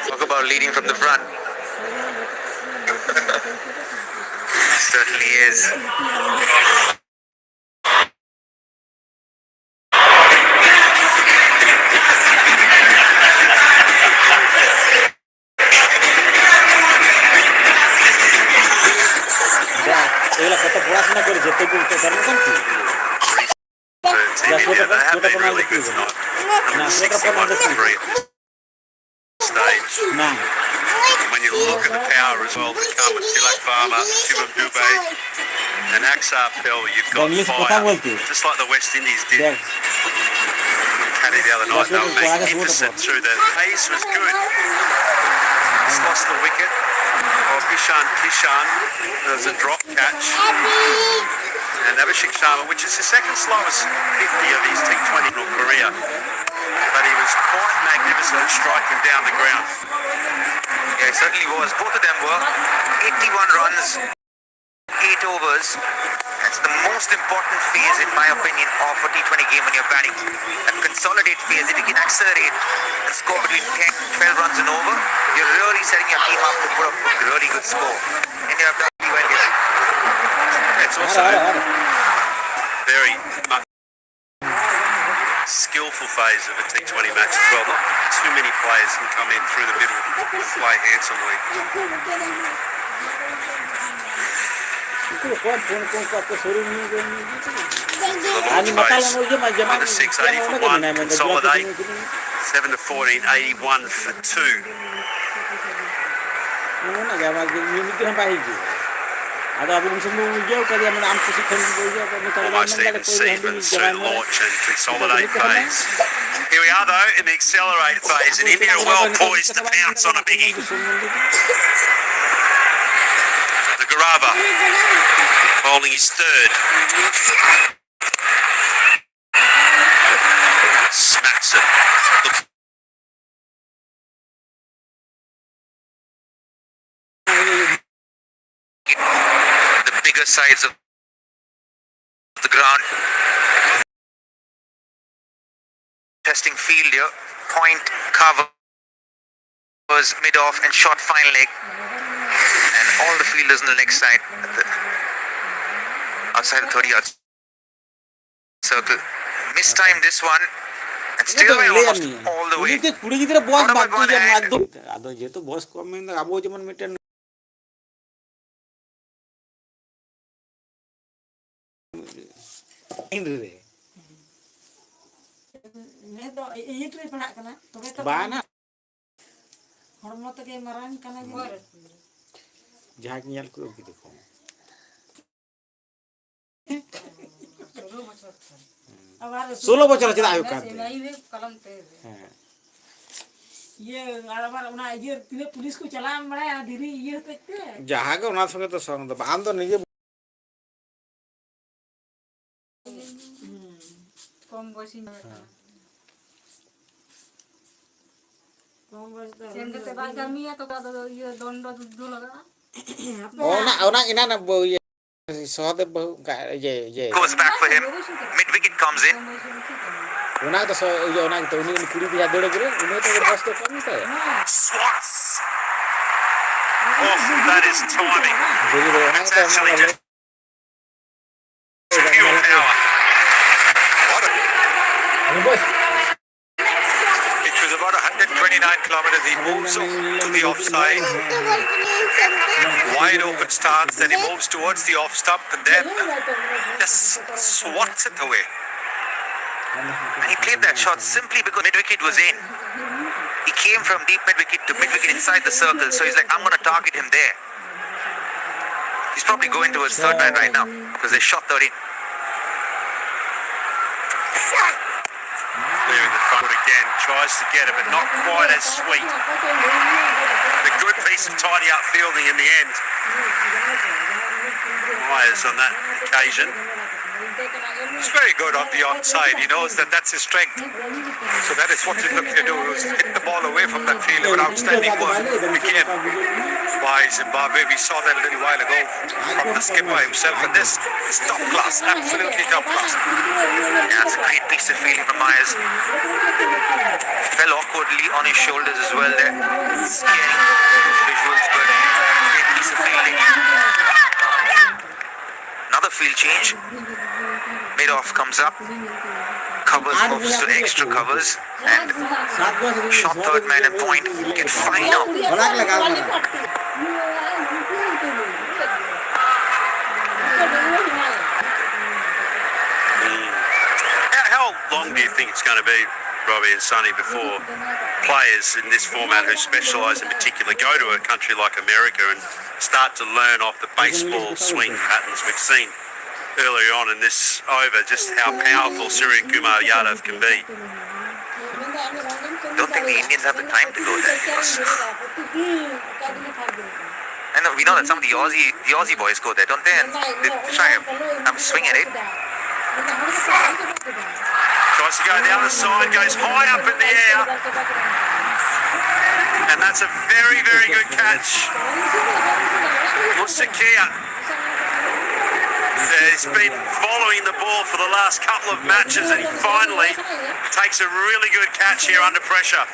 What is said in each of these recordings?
Talk about leading from the front. Certainly is. এগুলা কত পড়াশোনা করে যেতে বলতে তার মতন কি না When you look at the power as well that come with Tilak Varma, Shivam Dubé and Axar Pell, you've got fire, just like the West Indies did. Caddy the other night, they were magnificent through the pace was good. Just lost the wicket. Kishan, there was a drop catch. And Abhishek Sharma, which is the second slowest 50 of his T20 career. But he was quite magnificent at striking down the ground. Yeah, he certainly was. Both of them were 81 runs, 8 overs. That's the most important phase, in my opinion, of a T20 game when you're batting. That consolidate phase, if you can accelerate and score between 10 12 runs and over, you're really setting your team up to put up a really good score. And you have done really well here. It's also very much skillful phase of a T20 match as well. Not too many players can come in through the middle and play handsomely. The long phase under 680 for 1, consolidate 7 to 14, 81 for 2. Almost even Steven soon launch and consolidate phase. Here we are though in the accelerate phase, and India are well poised to pounce on a biggie. The Garava bowling his third. Smacks it. The bigger sides of the ground. Testing field here. Point cover was mid off and short fine leg. And all the fielders on the leg side, outside the 30-yard circle. Mistimed this one, and still went almost all the way. ᱡᱟᱦᱟᱸ ᱧᱮᱞ ᱠᱚ ᱟᱹᱜᱩ ᱫᱮᱠᱷᱚ 16 বছর আছে আয়ু কাতে হ্যাঁ ये আবার ওনা ইয়ে তিনে পুলিশ কো চালাম বড় ধীরে ইয়ে দেখতে যাহাকে ওনা সঙ্গে তো সঙ্গ তো আম তো নিজে কম বয়সী কম বয়স তো সেনতে বাগামিয়া তো কাদ ইয়ে দন্ড যুদ্ধ লাগা ওনা ইনা না সহদেব ये goes back for him. Mid wicket comes in. ওনা তো ये ওনা তো উনি 20 বিঘা দৌড়ে করে উনি তো বস তো কম তো Swats. Oh, that is timing. It's actually just pure power. It was about 129 kilometres. He moves to the offside. Wide open stance, then he moves towards the off stump and then just swats it away. And he played that shot simply because mid-wicket was in. He came from deep mid-wicket to mid-wicket inside the circle, so he's like, I'm going to target him there. He's probably going towards third man right now because they shot 13. Clearing the front again, tries to get it, but not quite as sweet. A good piece of tidy up fielding in the end. Myers on that occasion. He's very good on the onside. He knows that that's his strength. So that is what he's looking to do, is hit the ball away from that fielder with outstanding work again. by Zimbabwe. We saw that a little while ago from the skipper himself, and this is top class, absolutely top class. Yeah, it's a great piece of fielding from Myers. Fell awkwardly on his shoulders as well there. Scary visuals, but great piece of fielding. Another field change. Mid-off comes up. Covers moves to extra covers. And shot third man and point. Get fine now. How long do you think it's going to be, Robbie and Sonny, before players in this format who specialise in particular go to a country like America and start to learn off the baseball swing patterns we've seen earlier on in this over, just how powerful Surya Kumar Yadav can be? Don't think the Indians have the time to go there. I know, we know that some of the Aussie boys go there, don't they? And they try to have a swing at it. Tries to go the other side, goes high up in the air. And that's a very, very good catch. Musakia has been following the ball for the last couple of matches, and he finally takes a really good catch here under pressure.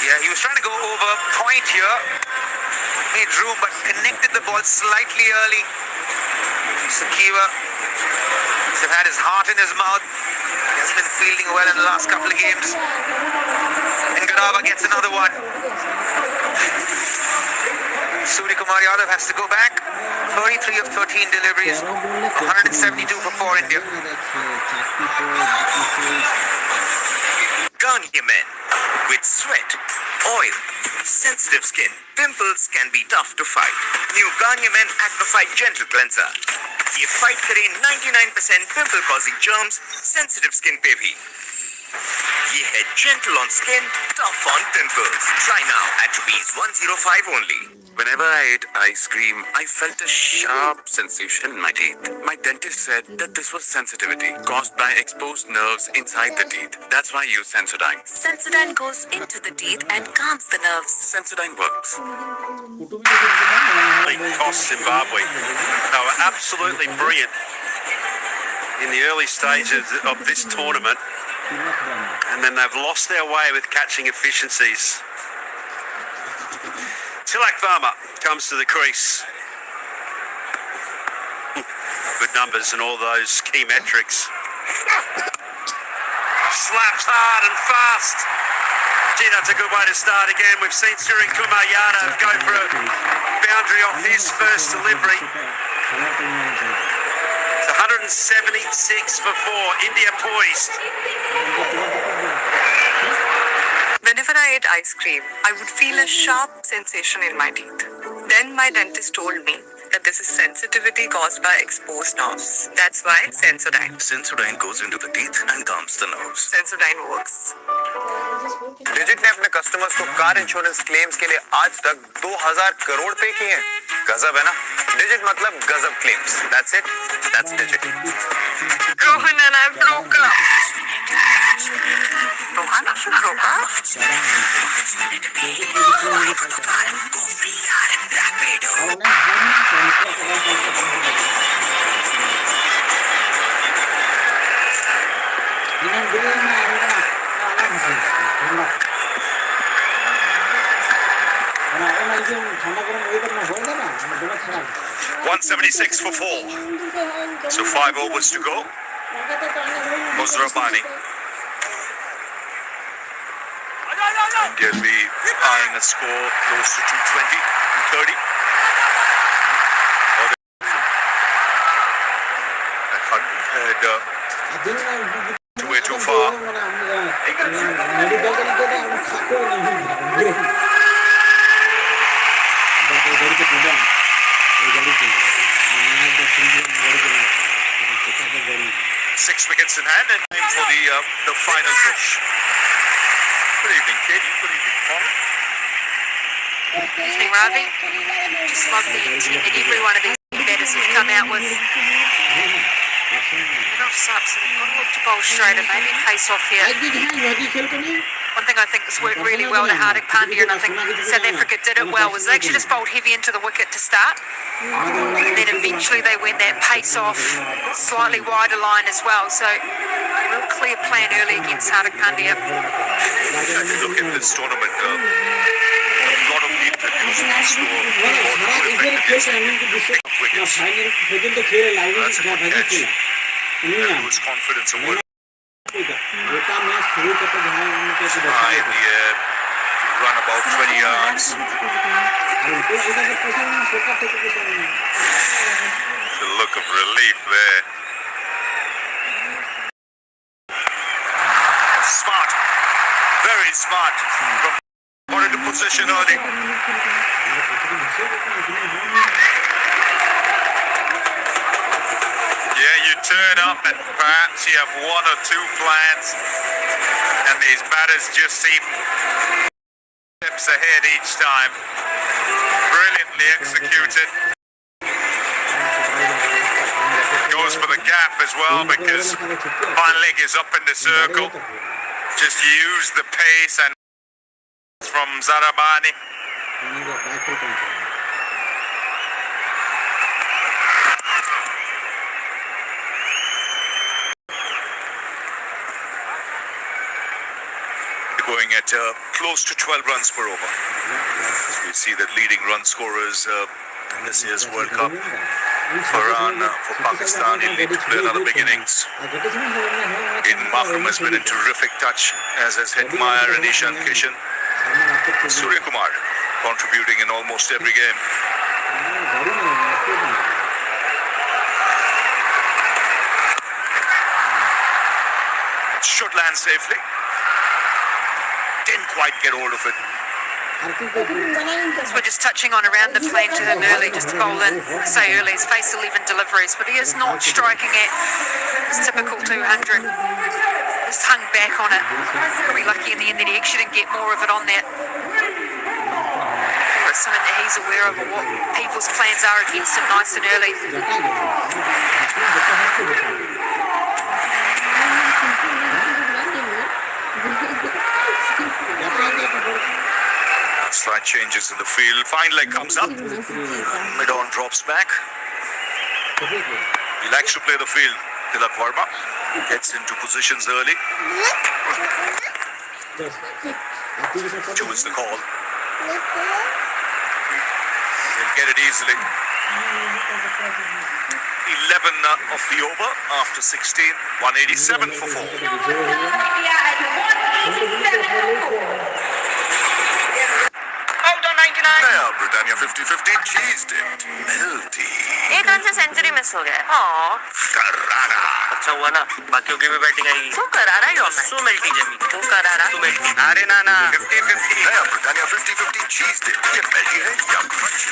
Yeah, he was trying to go over point here. Made room, but connected the ball slightly early. Sakiva has had his heart in his mouth. He hasn't been fielding well in the last couple of games. And Garava gets another one. Surya Kumar Yadav has to go back. 33 of 13 deliveries. 172 for 4 India. Ganya men with sweat, oil, sensitive skin. Pimples can be tough to fight. New Ganya men Acne Fight Gentle Cleanser. ये fight करे 99% pimple causing germs sensitive skin पे भी. ये है gentle on skin, tough on pimples. Try now at ₹105 only. Whenever I ate ice cream, I felt a sharp sensation in my teeth. My dentist said that this was sensitivity caused by exposed nerves inside the teeth. That's why I use Sensodyne. Sensodyne goes into the teeth and calms the nerves. Sensodyne works. Cost Zimbabwe. They were absolutely brilliant in the early stages of this tournament, and then they've lost their way with catching efficiencies. Tilak Varma comes to the crease. Good numbers and all those key metrics. Slaps hard and fast. Gee, that's a good way to start again. We've seen Surya Kumar Yadav go for a boundary off his first delivery. It's 176 for 4. India poised. Whenever I ate ice cream, I would feel a sharp sensation in my teeth. Then my dentist told me that this is sensitivity caused by exposed nerves. That's why Sensodyne. Sensodyne goes into the teeth and calms the nerves. Sensodyne works. Digit ने अपने customers को car insurance claims के लिए आज तक 2000 करोड़ पे किए हैं. गजब है ना. डिजिट मतलब गजब claims. That's it. That's Digit. Rohan and I broke up. Rohan broke up? $176 for 4. So 5 overs to go. Musrabani. India will be eyeing a score close to 220, 230. Way too far. Six wickets in hand and aim for the final push. Good evening, Katie. Good evening, Paul. Evening, Ravi. Just love the every one of these batters have come out with Off subs, so they've got to look to bowl straighter, maybe pace off here. One thing I think that's worked really well to Hardik Pandya, and I think South Africa did it well, was they actually just bowled heavy into the wicket to start. Then eventually they went that pace off, slightly wider line as well. So a real clear plan early against Hardik Pandya. If you look at this tournament, a lot of the introductions score wickets. That's a good catch. There was confidence of work high in the air to run about 20 yards. The look of relief there. Smart, very smart. Got into position early. Yeah, you turn up and perhaps you have one or two plans, and these batters just seem steps ahead each time. Brilliantly executed. Goes for the gap as well because one leg is up in the circle. Just use the pace and from Zarabani. Going at close to 12 runs per over. We see that leading run scorers in this year's World Cup. For Pakistan, he'll need to play another big innings. Mahram has been in terrific touch, as has Hetmeyer and Ishan Kishan. Surya Kumar contributing in almost every game. Should land safely. Didn't quite get hold of it. So we're just touching on around the plane to him early, just to bowl in, say early, his face 11 deliveries, but he is not striking at his typical 200. Just hung back on it. Probably lucky in the end that he actually didn't get more of it on that. It's something that he's aware of what people's plans are against him nice and early. Slight changes in the field. Fine leg comes up. Mid-on drops back. He likes to play the field. Tilak Verma gets into positions early. Choose the call. He'll get it easily. 11 of the over after 16. 187 for 4. नया Britannia 50-50 चीज dipped मिल्टी एक run से century miss हो गया। करारा अच्छा हुआ ना, बाकियों की भी बैटिंग आएगी। तो करारा ही होना है। सो मिल्टी जमी तो करारा तू मिल्टी। अरे ना ना 50-50 नया ब्रिटानिया 50-50 चीज डिप्ड ये मिल्टी है या क्रंची।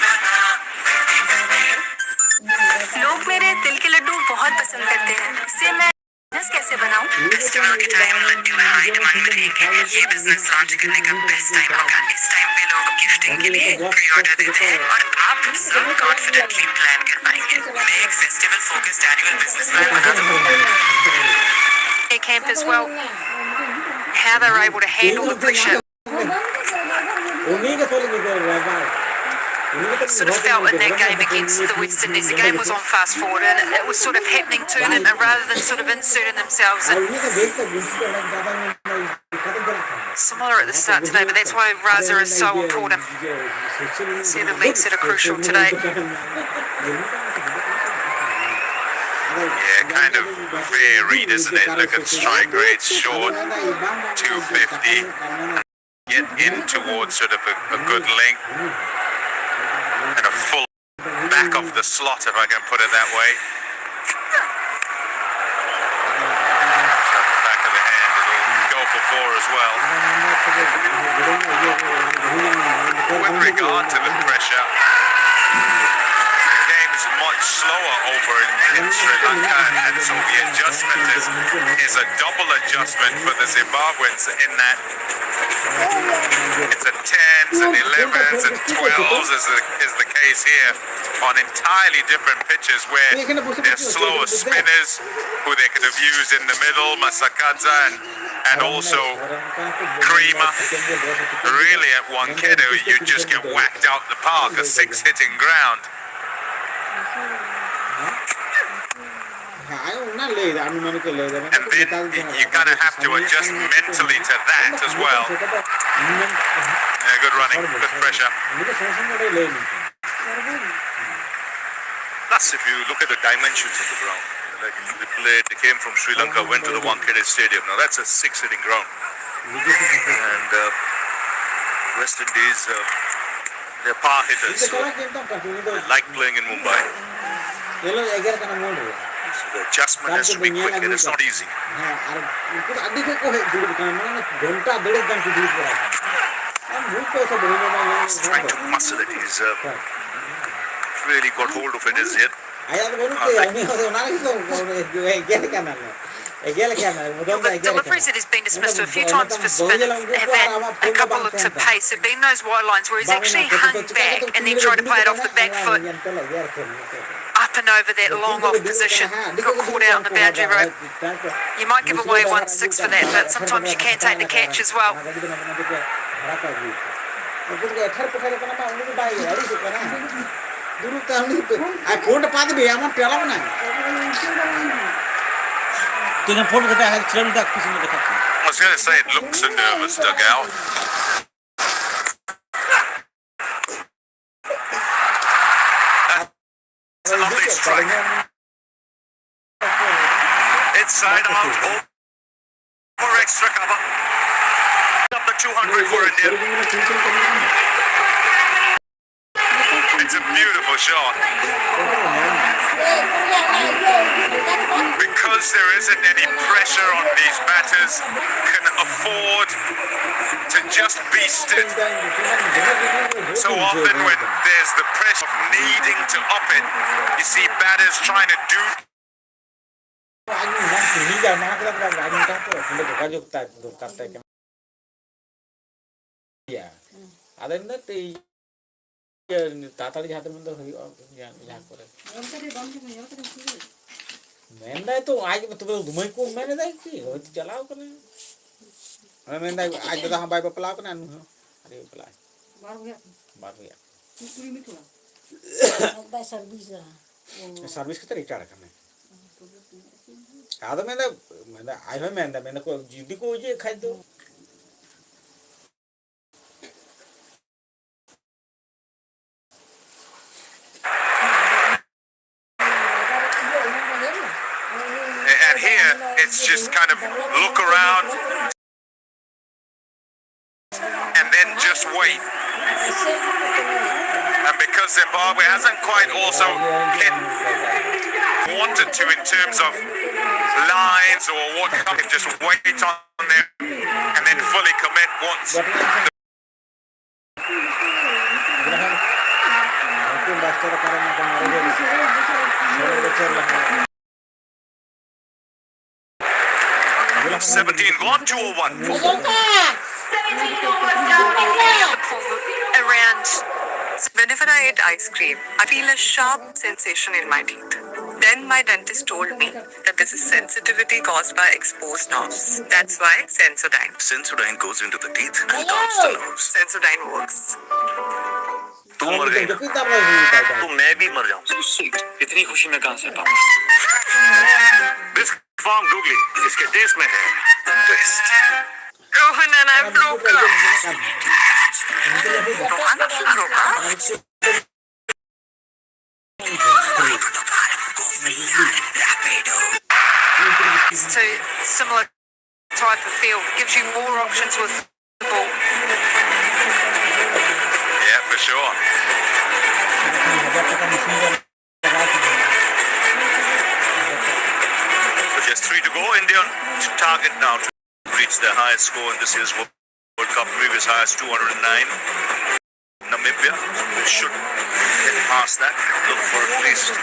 लोग मेरे तिल के लड्डू बहुत पसंद करते हैं, इससे मैं बिजनेस कैसे बनाऊं? फेस्टिवल के टाइम लड्डू में हाई डिमांड में रहेंगे। ये बिजनेस लॉन्च करने का बेस्ट टाइम होगा। इस टाइम पे लोग गिफ्टिंग के लिए प्री ऑर्डर देते हैं और आप सब कॉन्फिडेंटली प्लान कर पाएंगे। मैं एक festival focused annual business plan बना दूंगा। Camp as well, how they're able to handle the pressure. Sort of felt in that game against the West Indies. The game was on fast forward and it was sort of happening to them, and rather than sort of inserting themselves in. Similar at the start today, but that's why Raza is so important. See the legs that are crucial today. Yeah, kind of varied, isn't it? Look at strike rates short, 250. Get in towards sort of a good length. And a full back of the slot, if I can put it that way. Back of the hand, it'll go for 4 as well. With regard to the pressure, the game is much slower over in Sri Lanka, and so the adjustment is a double adjustment for the Zimbabweans in that it's a 10s and 11s and 12s is the case is here on entirely different pitches where they're slower spinners who they could have used in the middle, Masakadza and also Creamer. Really at Wankedo, you just get whacked out the park, a 6-hitting ground. And then you kind of have to adjust mentally to that as well. Yeah, good running, good pressure. Plus, if you look at the dimensions of the ground, like they came from Sri Lanka, went to the Wankhede Stadium. Now that's a 6-hitting ground. And West Indies, they're power hitters. So they like playing in Mumbai. So the adjustment has to be quick and it's not easy. He's trying to muscle it. He's really got hold of it as yet. The deliveries that he's been dismissed a few times for spin have had a couple looks at pace. Have been those wide lines where he's actually hung back and then tried to play it off the back foot up and over that long off position. Got caught out on the boundary rope. You might give away 1-6 for that, but sometimes you can take the catch as well. I was going to say it looks a nervous dugout. That's a lovely strike. Inside out, over extra cover. Up the 200 for India. It's a beautiful shot. Because there isn't any pressure on these batters, can afford to just beast it. So often when there's the pressure of needing to up it, you see batters trying to do. তাড়াতাড়ি হাতের মধ্যে ইয়া করে main দেয় তো আজ তবে ঘুমাই কো মেনে দেয় কি হয়তো চালাও করে আমি মেন দেয় আজ তো हम बाय पलाव করে আনু अरे पलाव बार हो गया पूरी में थोड़ा बाय सर्विस के तरीका रखना है आदो मेन आई है मेन को जीडी को ये खाई दो And here, it's just kind of look around and then just wait. And because Zimbabwe hasn't quite also wanted to in terms of lines or what, just wait on them and then fully commit once. 17 gone, 201. Around whenever I eat ice cream, I feel a sharp sensation in my teeth. Then my dentist told me that this is sensitivity caused by exposed nerves. That's why Sensodyne. Sensodyne goes into the teeth and calms the nerves. Sensodyne works. तू मर गई तो मैं भी मर जाऊं। इतनी खुशी मैं कहां से पाऊंगा? This farm googly, इसके टेस्ट में है twist. Rohan and I broke up. Rohan broke up? So similar type of feel, gives you more options with the ball. Yeah, for sure. So just 3 to go. India to target now to reach their highest score in this year's World Cup. Previous highest 209. Namibia should get past that. Look for at least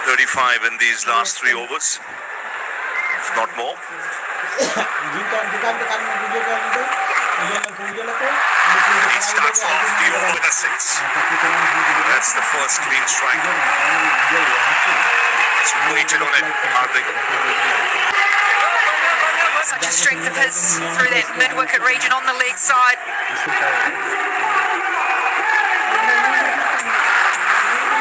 35 in these last 3 overs, if not more. He starts off the over with a 6. That's the first clean strike. He's waited on it, Hardik. Such a strength of his through that mid-wicket region on the leg side.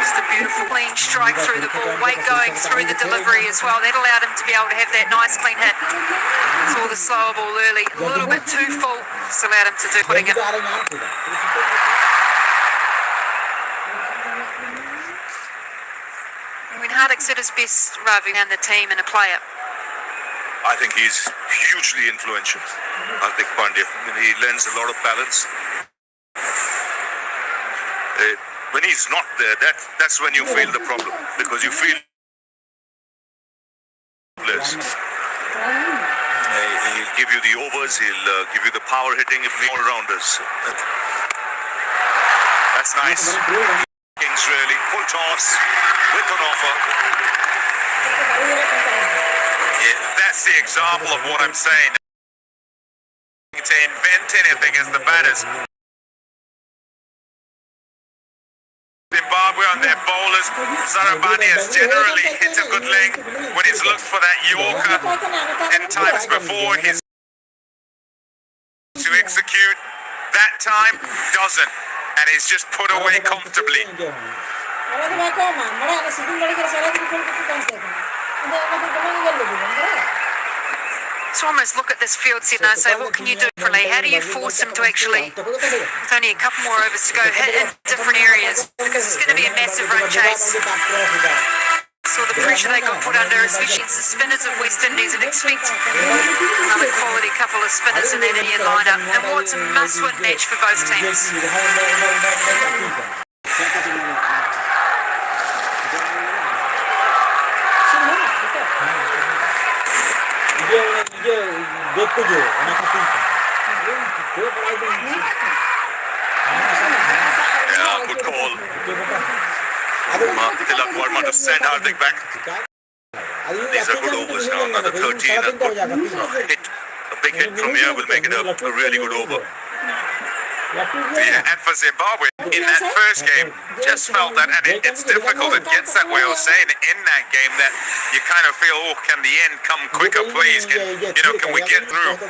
Just a beautiful clean strike through the ball. Weight going through the delivery as well. That allowed him to be able to have that nice clean hit. Saw the slower ball early. A little bit too full. Just allowed him to do putting it. When Hardik said his best, Ravi, and the team and a player. I think he's hugely influential, Hardik Pandya. He lends a lot of balance. When he's not there, that's when you feel the problem, because you feel less. He'll give you the overs, he'll give you the power hitting if all rounders. That's nice. Kings really full toss with an offer. Yeah, that's the example of what I'm saying. To invent anything as the batters. Zimbabwe on their bowlers. Sarabani has generally hit a good leg when he's looked for that Yorker. 10 times before he's to execute. That time doesn't, and he's just put away comfortably. So almost look at this field set and say, what can you do differently? How do you force him to actually, with only a couple more overs to go, hit in different areas? Because it's going to be a massive run chase. So the pressure they got put under, especially the spinners of West Indies, and expect another quality couple of spinners in that Indian lineup. And what's a must-win match for both teams. Yeah, good call. Tilak Verma to send Hardik back. These are good overs now, another 13. A big hit from here will make it a really good over. Yeah, and for Zimbabwe, in that first game, just felt that, and it's difficult. It gets that way of saying in that game that you kind of feel, oh, can the end come quicker, please? Can we get through?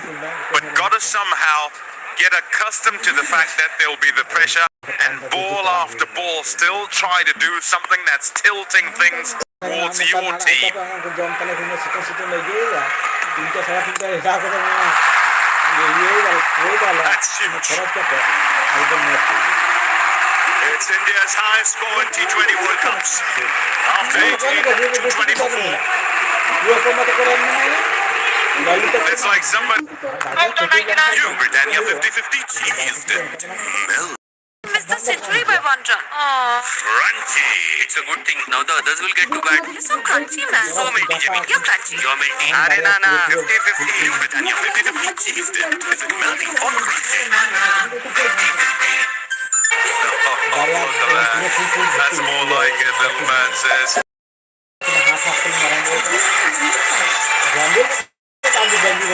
But got to somehow get accustomed to the fact that there'll be the pressure, and ball after ball still try to do something that's tilting things towards your team. That's huge. It's India's highest score in T20 World Cups. After 18, 20 for 4. It's like somebody... You, Britannia 50-50 team. Missed the century by one run. Aww. Crunchy. It's a good thing. Now the others will get too bad. You're so crunchy, man. So melty, Jimmy. You're crunchy. You're melting. Nana. 50-50. You, Britannia 50-50 cheese dip. Is it melting or crunchy? That's more like it, little man says.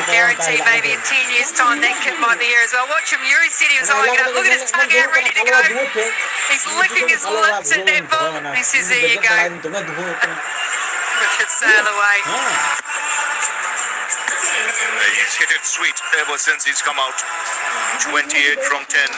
Guarantee maybe in 10 years' time that kid might be here as well. Watch him. Yuri said he was like, look at his tongue out, ready to go. He's licking his lips at that ball. He says, there you go. Richard, sail away. He's hit it sweet ever since he's come out. 28 from 10.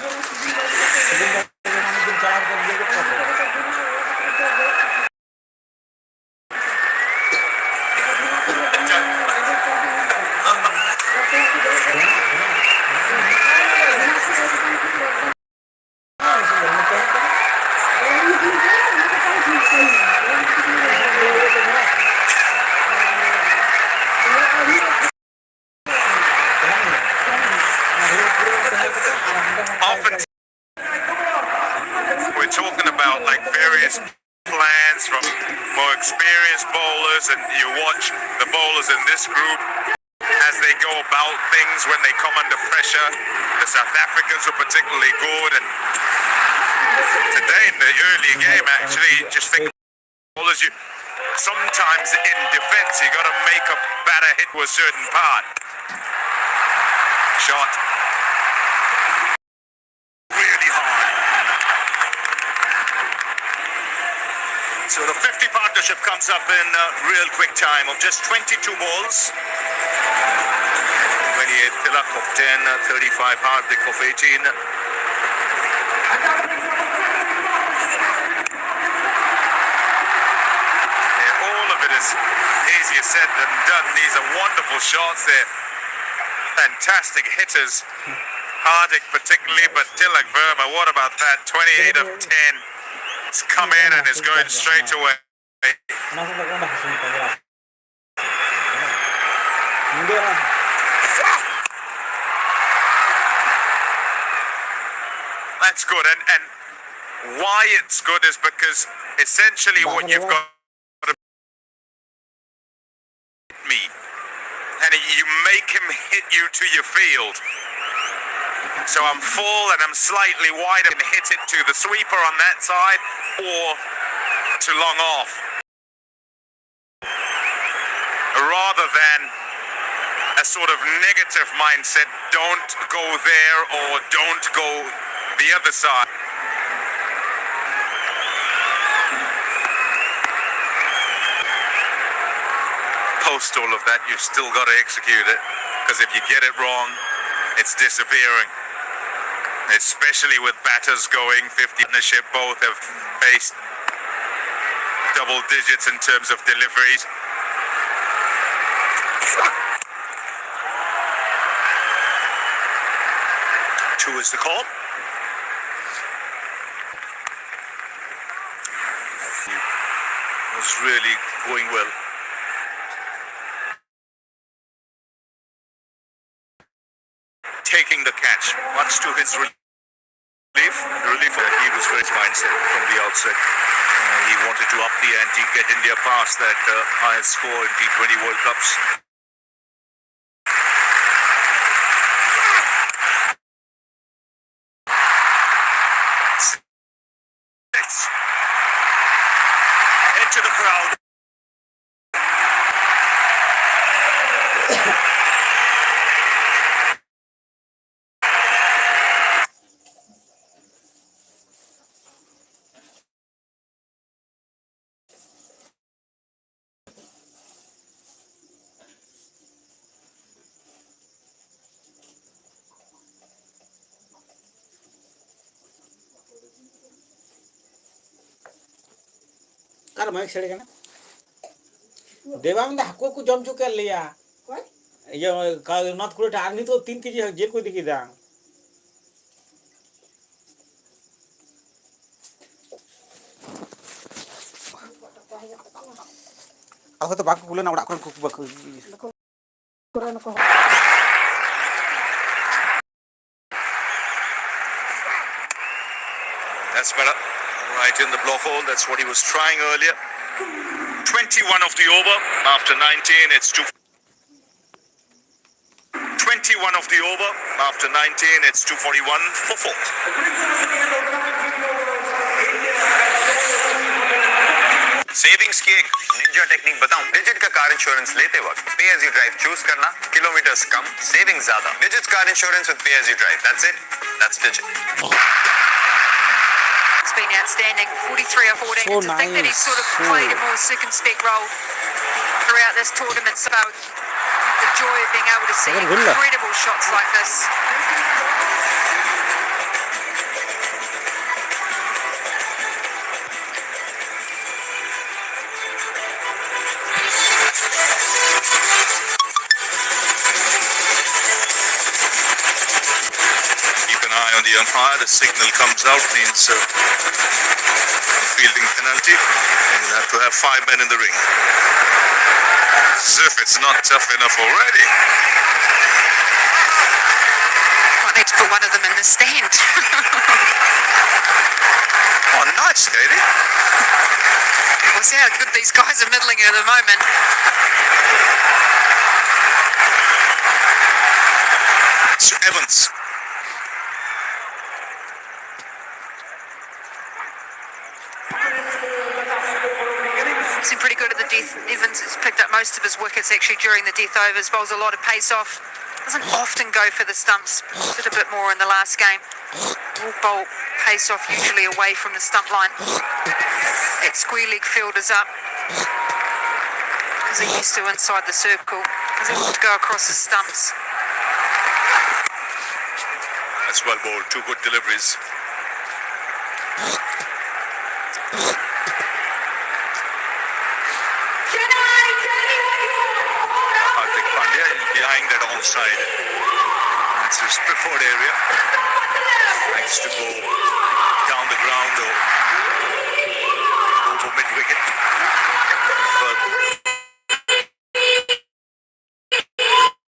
We're talking about like various plans from more experienced bowlers, and you watch the bowlers in this group as they go about things when they come under pressure. The South Africans were particularly good, and today in the early game, actually, just think bowlers, sometimes in defense you got to make a batter hit to a certain part. Shot. So the 50 partnership comes up in real quick time of just 22 balls. 28 Tilak of 10, 35 Hardik of 18. All of it is easier said than done. These are wonderful shots. They're fantastic hitters. Hardik particularly, but Tilak Verma, what about that? 28 of 10. It's come in and is going straight away. That's good, and why it's good is because essentially what you've got to me, and you make him hit you to your field. So I'm full and I'm slightly wide and hit it to the sweeper on that side or to long off. Rather than a sort of negative mindset, don't go there or don't go the other side. Post all of that, you've still got to execute it, because if you get it wrong, it's disappearing. Especially with batters going 50 partnership, both have faced double digits in terms of deliveries. Two is the call. Was really going well. Taking the catch, much to his relief. He was very mindset from the outset. He wanted to up the ante, get India past that highest score in T20 World Cups. Into the crowd. कार माइक छेड़े ना देवानंद हको को जम चुके लिया ये का नॉट कुले टारनी तो 3 केजी जेल को दिखी दा अब तो बाक कुले ना उड़ा को That's better. Right in the block hole. That's what he was trying earlier. 21 of the over. After 19, it's 21 of the over. After 19, it's 241 for 4. Savings की एक निंजा टेक्निक बताऊं। डिजिट का कार इंश्योरेंस लेते वक्त pay as you drive choose करना, kilometres कम, savings ज्यादा। Digit car insurance with pay as you drive, that's it, that's Digit. It's been outstanding, 43 or 14. So To think that he's sort of nice. played a more circumspect role throughout this tournament, so the joy of being able to see incredible shots like this. On the umpire, the signal comes out, means fielding penalty, and you'll have to have 5 men in the ring. As if it's not tough enough already. Might need to put one of them in the stand. Oh, nice, Katie. We'll see how good these guys are middling at the moment. So Evans. Been pretty good at the death. Evans has picked up most of his wickets actually during the death overs, bowls a lot of pace off, doesn't often go for the stumps, did a bit more in the last game. Will bowl pace off, usually away from the stump line. That square leg field is up because he used to inside the circle, because he wanted to go across the stumps. That's well bowled. Two good deliveries. Hardik Pandya behind that onside. That's his preferred area. Likes to go down the ground or over mid-wicket.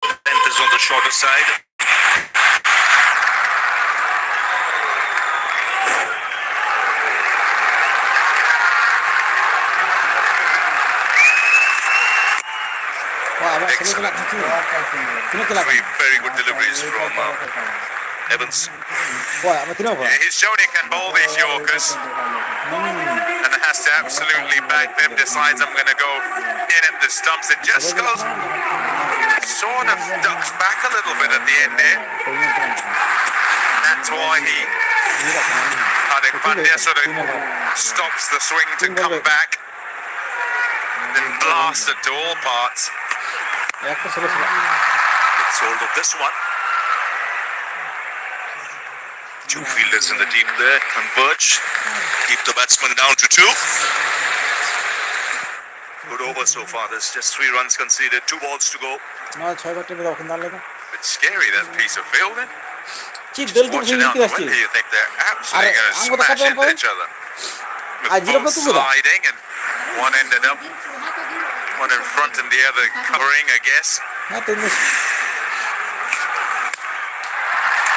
Length is on the shorter side. Excellent. Three very good deliveries from Evans. He's shown he can bowl these Yorkers and has to absolutely back them. Decides I'm going to go in at the stumps. It just goes, sort of ducks back a little bit at the end there. That's why Hardik Pandya sort of stops the swing to come back. Then blasted to all parts. Gets hold of this one. Two fielders in the deep there converge. Keep the batsman down to 2. Good over so far. There's just 3 runs conceded. 2 balls to go. Bit scary, that piece of fielding. Just watch it out. When do you think they're absolutely going to smash into each other? With both sliding, and one ended up, one in front and the other covering, I guess.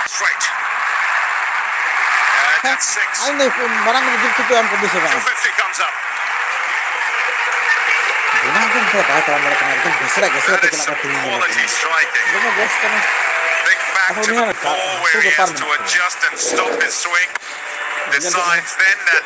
Straight. And that's 6. 250 comes up. That is some quality striking. Big back to the ball where he has to adjust and stop his swing. Decides then that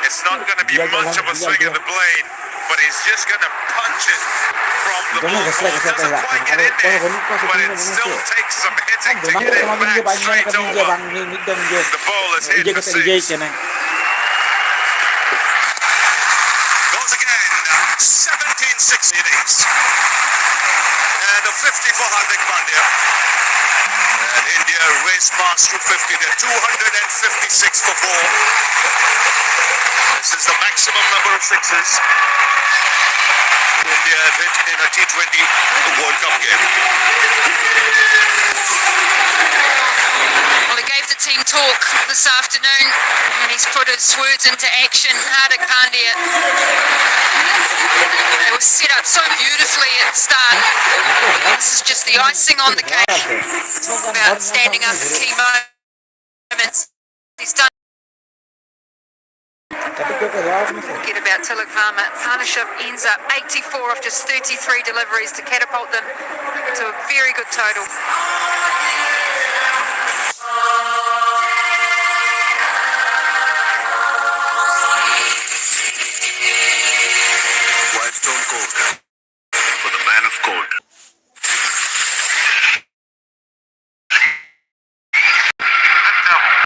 it's not going to be much of a swing of the blade, but he's just going to punch it from the ball. Doesn't quite get in there, but it still takes some hitting to get it back straight over. The ball is hit for 6. Goes again, 17-6 innings. And a 50 for Hardik Pandya. And India raced past 250. They're 256 for 4. This is the maximum number of 6s India have hit in a T20 World Cup game. Well, he gave the team talk this afternoon, and he's put his words into action. Hardik Pandya. It was set up so beautifully at the start. This is just the icing on the cake. About standing up at key moments. He's done. Forget about Tilak Varma. Partnership ends up 84 off just 33 deliveries to catapult them to a very good total.